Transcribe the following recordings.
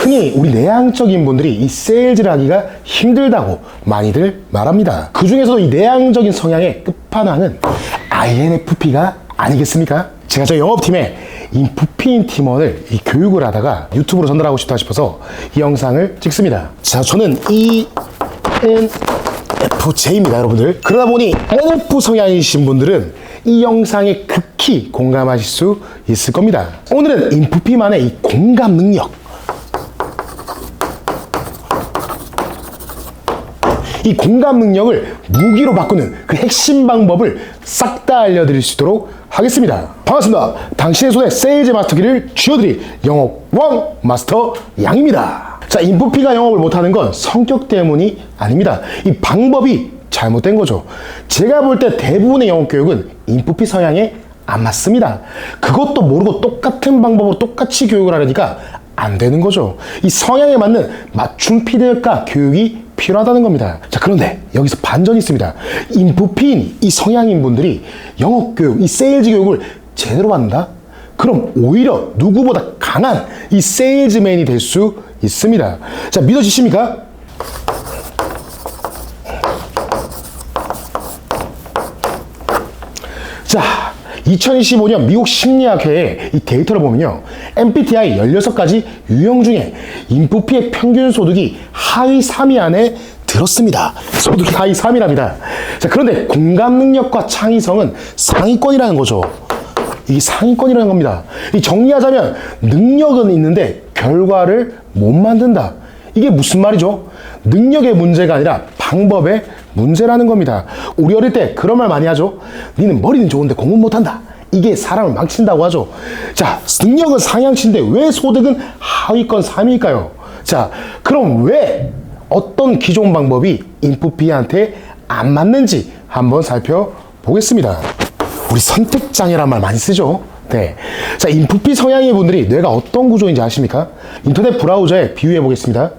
흔히 우리 내향적인 분들이 이 세일즈를 하기가 힘들다고 많이들 말합니다. 그 중에서도 이 내향적인 성향의 끝판왕은 INFP가 아니겠습니까? 제가 저희 영업팀에 인프피인 팀원을 이 교육을 하다가 유튜브로 전달하고 싶다 싶어서 이 영상을 찍습니다. 자, 저는 ENFJ입니다, 여러분들. 그러다 보니 NF 성향이신 분들은 이 영상에 극히 공감하실 수 있을 겁니다. 오늘은 인프피만의 이 공감 능력, 이 공감 능력을 무기로 바꾸는 그 핵심 방법을 싹 다 알려드릴 수 있도록 하겠습니다. 반갑습니다. 당신의 손에 세일즈 마스터키를 쥐어드릴 영업왕 마스터 양입니다. 자, 인프피가 영업을 못하는 건 성격 때문이 아닙니다. 이 방법이 잘못된 거죠. 제가 볼 때 대부분의 영업교육은 인프피 성향에 안 맞습니다. 그것도 모르고 똑같은 방법으로 똑같이 교육을 하려니까 안 되는 거죠. 이 성향에 맞는 맞춤 피드백과 교육이 필요하다는 겁니다. 자, 그런데 여기서 반전이 있습니다. 인프피인 이 성향인 분들이 영업교육, 이 세일즈 교육을 제대로 받는다? 그럼 오히려 누구보다 강한 이 세일즈맨이 될 수 있습니다. 자, 믿어지십니까? 자, 2025년 미국 심리학회의 이 데이터를 보면요, MBTI 16가지 유형 중에 인프피의 평균 소득이 하위 3위 안에 들었습니다. 소득이 하위 3위랍니다. 자, 그런데 공감 능력과 창의성은 상위권이라는 거죠. 이게 상위권이라는 겁니다. 이 정리하자면 능력은 있는데 결과를 못 만든다. 이게 무슨 말이죠? 능력의 문제가 아니라 방법의 문제라는 겁니다. 우리 어릴 때 그런 말 많이 하죠. 니는 머리는 좋은데 공부 못한다. 이게 사람을 망친다고 하죠. 자, 능력은 상향치인데 왜 소득은 하위권 3위일까요? 자, 그럼 왜 어떤 기존 방법이 인프피한테 안 맞는지 한번 살펴보겠습니다. 우리 선택장애란 말 많이 쓰죠. 네. 자, 인프피 성향의 분들이 뇌가 어떤 구조인지 아십니까? 인터넷 브라우저에 비유해 보겠습니다.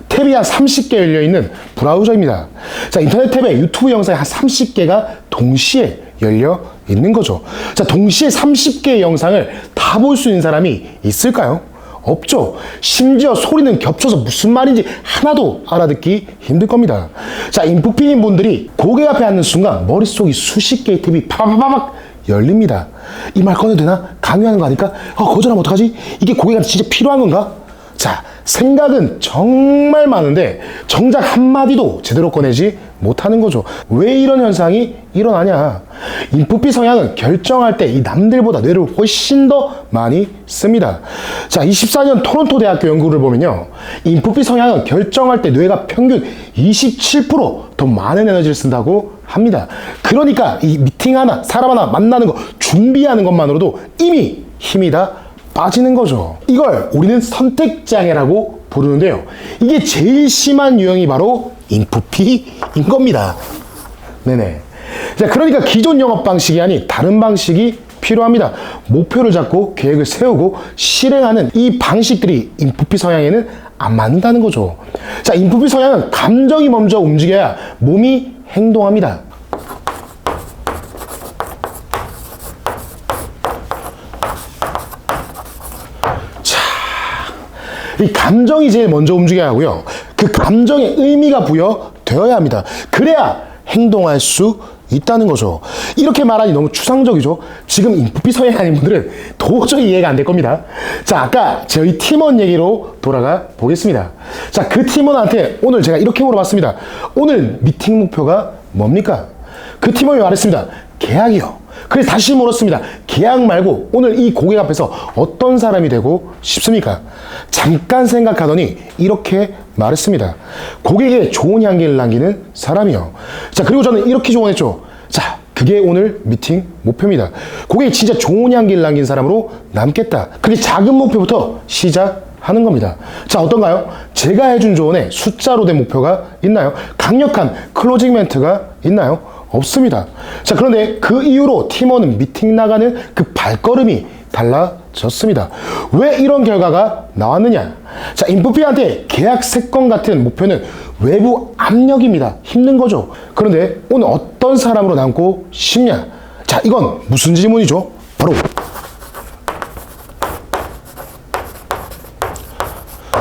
탭이 한 30개 열려있는 브라우저입니다. 자, 인터넷 탭에 유튜브 영상이 한 30개가 동시에 열려 있는 거죠. 자, 동시에 30개의 영상을 다 볼 수 있는 사람이 있을까요? 없죠. 심지어 소리는 겹쳐서 무슨 말인지 하나도 알아듣기 힘들 겁니다. 자, 인프피인 분들이 고개 앞에 앉는 순간 머릿속이 수십 개의 탭이 파바바박 열립니다. 이 말 꺼내도 되나? 강요하는 거 아닐까? 거절하면 어떡하지? 이게 고개가 진짜 필요한 건가? 자, 생각은 정말 많은데 정작 한마디도 제대로 꺼내지 못하는 거죠. 왜 이런 현상이 일어나냐? 인프피 성향은 결정할 때 이 남들보다 뇌를 훨씬 더 많이 씁니다. 자, 24년 토론토 대학교 연구를 보면요, 인프피 성향은 결정할 때 뇌가 평균 27% 더 많은 에너지를 쓴다고 합니다. 그러니까 이 미팅 하나, 사람 하나 만나는 거 준비하는 것만으로도 이미 힘이 다 빠지는 거죠. 이걸 우리는 선택장애라고 부르는데요, 이게 제일 심한 유형이 바로 인프피인 겁니다. 네네. 자, 그러니까 기존 영업 방식이 아닌 다른 방식이 필요합니다. 목표를 잡고 계획을 세우고 실행하는 이 방식들이 인프피 성향에는 안 맞는다는 거죠. 자, 인프피 성향은 감정이 먼저 움직여야 몸이 행동합니다. 이 감정이 제일 먼저 움직여야 하고요, 그 감정에 의미가 부여되어야 합니다. 그래야 행동할 수 있다는 거죠. 이렇게 말하니 너무 추상적이죠. 지금 인프피 성향인 분들은 도저히 이해가 안 될 겁니다. 자, 아까 저희 팀원 얘기로 돌아가 보겠습니다. 자, 그 팀원한테 오늘 제가 이렇게 물어봤습니다. 오늘 미팅 목표가 뭡니까? 그 팀원이 말했습니다. 계약이요. 그래서 다시 물었습니다. 계약 말고 오늘 이 고객 앞에서 어떤 사람이 되고 싶습니까? 잠깐 생각하더니 이렇게 말했습니다. 고객에게 좋은 향기를 남기는 사람이요. 자, 그리고 저는 이렇게 조언했죠. 자, 그게 오늘 미팅 목표입니다. 고객이 진짜 좋은 향기를 남긴 사람으로 남겠다. 그게 작은 목표부터 시작하는 겁니다. 자, 어떤가요? 제가 해준 조언에 숫자로 된 목표가 있나요? 강력한 클로징 멘트가 있나요? 없습니다. 자, 그런데 그 이후로 팀원은 미팅 나가는 그 발걸음이 달라졌습니다. 왜 이런 결과가 나왔느냐? 자, 인프피한테 계약 3건 같은 목표는 외부 압력입니다. 힘든 거죠. 그런데 오늘 어떤 사람으로 남고 싶냐? 자, 이건 무슨 질문이죠? 바로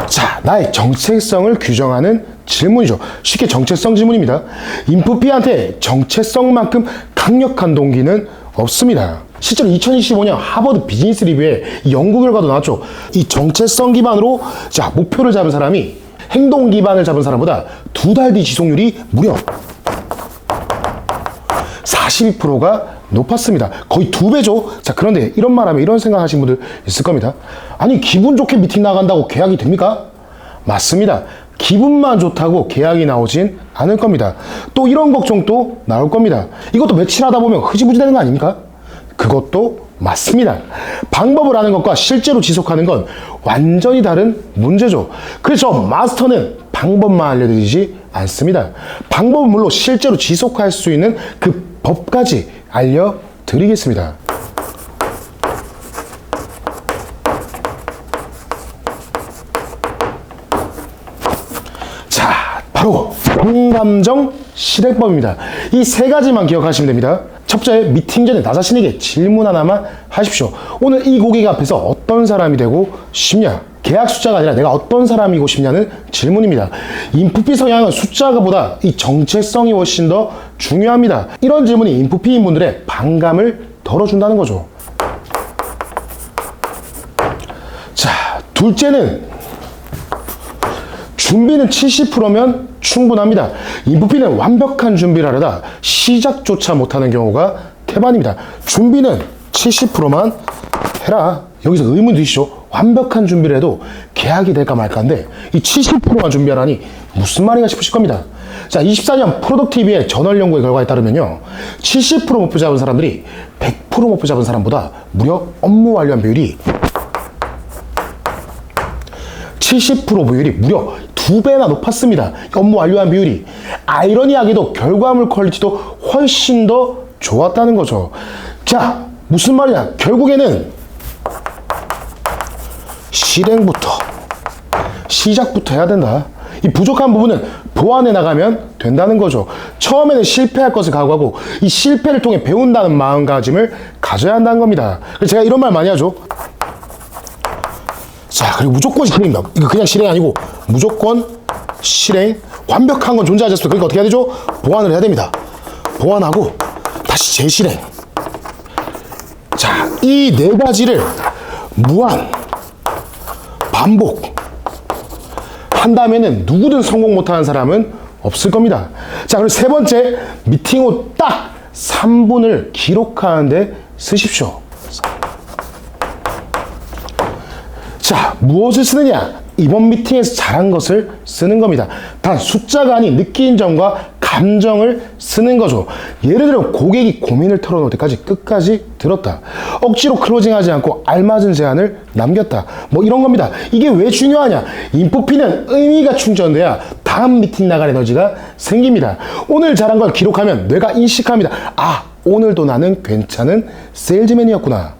자, 나의 정체성을 규정하는 질문이죠. 쉽게 정체성 질문입니다. 인프피한테 정체성만큼 강력한 동기는 없습니다. 실제로 2025년 하버드 비즈니스 리뷰에 연구 결과도 나왔죠. 이 정체성 기반으로 목표를 잡은 사람이 행동 기반을 잡은 사람보다 2달 뒤 지속률이 무려 42%가 높았습니다. 거의 2배죠. 자, 그런데 이런 말 하면 이런 생각 하시는 분들 있을 겁니다. 아니, 기분 좋게 미팅 나간다고 계약이 됩니까? 맞습니다. 기분만 좋다고 계약이 나오진 않을 겁니다. 또 이런 걱정도 나올 겁니다. 이것도 며칠 하다 보면 흐지부지 되는 거 아닙니까? 그것도 맞습니다. 방법을 아는 것과 실제로 지속하는 건 완전히 다른 문제죠. 그래서 마스터는 방법만 알려드리지 않습니다. 방법은 물론 실제로 지속할 수 있는 그 법까지 알려드리겠습니다. 자, 바로 공감정 실행법입니다. 이 세 가지만 기억하시면 됩니다. 첫째, 미팅 전에 나 자신에게 질문 하나만 하십시오. 오늘 이 고객 앞에서 어떤 사람이 되고 싶냐? 계약 숫자가 아니라 내가 어떤 사람이고 싶냐는 질문입니다. 인프피 성향은 숫자보다 이 정체성이 훨씬 더 중요합니다. 이런 질문이 인프피인 분들의 반감을 덜어준다는 거죠. 자, 둘째는 준비는 70%면 충분합니다. 인프피는 완벽한 준비를 하려다 시작조차 못하는 경우가 태반입니다. 준비는 70%만 해라. 여기서 의문 드시죠? 완벽한 준비를 해도 계약이 될까 말까인데 이 70%만 준비하라니 무슨 말인가 싶으실 겁니다. 자, 24년 프로덕티비의 저널 연구의 결과에 따르면요, 70% 목표 잡은 사람들이 100% 목표 잡은 사람보다 무려 업무 완료한 비율이 70% 비율이 무려 2배나 높았습니다. 업무 완료한 비율이. 아이러니하게도 결과물 퀄리티도 훨씬 더 좋았다는 거죠. 자, 무슨 말이냐? 결국에는 실행부터, 시작부터 해야 된다. 이 부족한 부분은 보완해 나가면 된다는 거죠. 처음에는 실패할 것을 각오하고 이 실패를 통해 배운다는 마음가짐을 가져야 한다는 겁니다. 그래서 제가 이런 말 많이 하죠. 자, 그리고 무조건 실행입니다. 이거 그냥 실행 아니고 무조건 실행. 완벽한 건 존재하지 않습니다. 그러니까 어떻게 해야 되죠? 보완을 해야 됩니다. 보완하고 다시 재실행. 자, 이 네 가지를 무한 반복 한다면은 누구든 성공 못하는 사람은 없을 겁니다. 자, 그리고 세 번째, 미팅 후 딱 3분을 기록하는데 쓰십시오. 자, 무엇을 쓰느냐? 이번 미팅에서 잘한 것을 쓰는 겁니다. 단 숫자가 아닌 느낀 점과 감정을 쓰는 거죠. 예를 들어 고객이 고민을 털어놓을 때까지 끝까지 들었다. 억지로 클로징하지 않고 알맞은 제안을 남겼다. 뭐 이런 겁니다. 이게 왜 중요하냐? 인프피는 의미가 충전돼야 다음 미팅 나갈 에너지가 생깁니다. 오늘 잘한 걸 기록하면 뇌가 인식합니다. 아, 오늘도 나는 괜찮은 세일즈맨이었구나.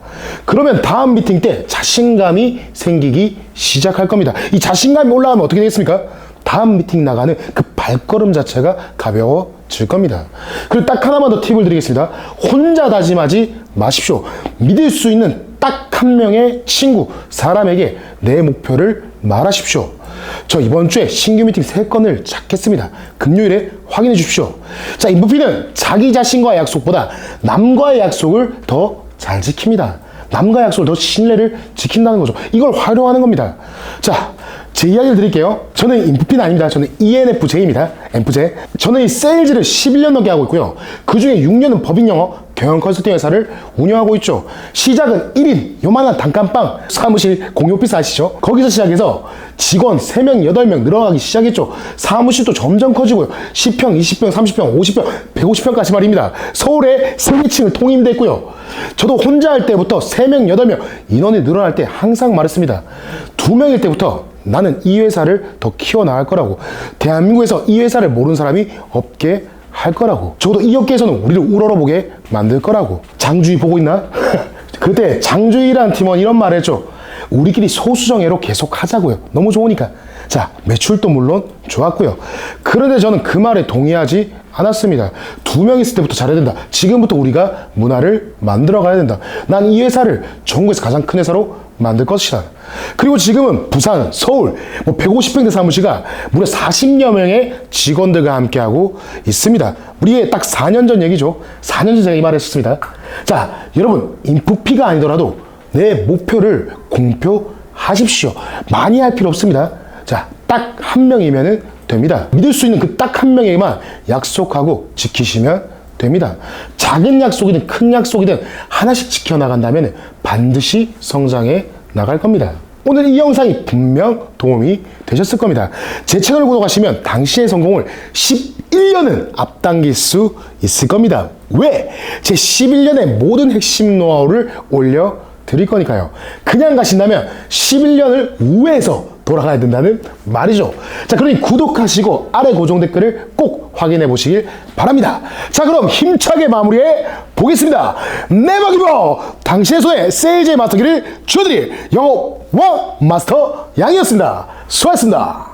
그러면 다음 미팅 때 자신감이 생기기 시작할 겁니다. 이 자신감이 올라가면 어떻게 되겠습니까? 다음 미팅 나가는 그 발걸음 자체가 가벼워질 겁니다. 그리고 딱 하나만 더 팁을 드리겠습니다. 혼자 다짐하지 마십시오. 믿을 수 있는 딱 한 명의 친구, 사람에게 내 목표를 말하십시오. 저 이번 주에 신규 미팅 3건을 잡겠습니다. 금요일에 확인해 주십시오. 자, 인프피는 자기 자신과의 약속보다 남과의 약속을 더 잘 지킵니다. 남과의 약속을 더 신뢰를 지킨다는 거죠. 이걸 활용하는 겁니다. 자, 제 이야기를 드릴게요. 저는 인프피는 아닙니다. 저는 ENFJ입니다. MFJ. 저는 이 세일즈를 11년 넘게 하고 있고요. 그 중에 6년은 법인 영어, 경영 컨설팅 회사를 운영하고 있죠. 시작은 1인, 요만한 단칸방, 사무실, 공유 오피스 아시죠? 거기서 시작해서 직원 3명, 8명 늘어가기 시작했죠. 사무실도 점점 커지고요. 10평, 20평, 30평, 50평, 150평까지 말입니다. 서울에 3개층을 통임됐고요. 저도 혼자 할 때부터 3명, 8명 인원이 늘어날 때 항상 말했습니다. 2명일 때부터 나는 이 회사를 더 키워나갈 거라고. 대한민국에서 이 회사를 모르는 사람이 없게 할 거라고. 적어도 이 업계에서는 우리를 우러러보게 만들 거라고. 장주희 보고 있나? 그때 장주희라는 팀원 이런 말을 했죠. 우리끼리 소수정예로 계속 하자고요. 너무 좋으니까. 자, 매출도 물론 좋았고요. 그런데 저는 그 말에 동의하지 않았습니다. 2명 있을 때부터 잘해야 된다. 지금부터 우리가 문화를 만들어 가야 된다. 난 이 회사를 전국에서 가장 큰 회사로 만들 것이다. 그리고 지금은 부산, 서울, 150평대 사무실가 무려 40여 명의 직원들과 함께하고 있습니다. 우리의 딱 4년 전 얘기죠. 4년 전 제가 이 말을 했었습니다. 자, 여러분, 인프피가 아니더라도 내 목표를 공표하십시오. 많이 할 필요 없습니다. 자, 딱 한 명이면 됩니다. 믿을 수 있는 그 딱 한 명에게만 약속하고 지키시면 됩니다. 작은 약속이든 큰 약속이든 하나씩 지켜나간다면 반드시 성장해 나갈 겁니다. 오늘 이 영상이 분명 도움이 되셨을 겁니다. 제 채널을 구독하시면 당신의 성공을 11년은 앞당길 수 있을 겁니다. 왜? 제 11년의 모든 핵심 노하우를 올려드릴 거니까요. 그냥 가신다면 11년을 우회해서 돌아가야 된다는 말이죠. 자, 그러니 구독하시고 아래 고정 댓글을 꼭 확인해 보시길 바랍니다. 자, 그럼 힘차게 마무리해 보겠습니다. 네버 기버! 당신의 손에 세일즈의 마스터기를 주어드릴 영업 왕 마스터 양이었습니다. 수고하셨습니다.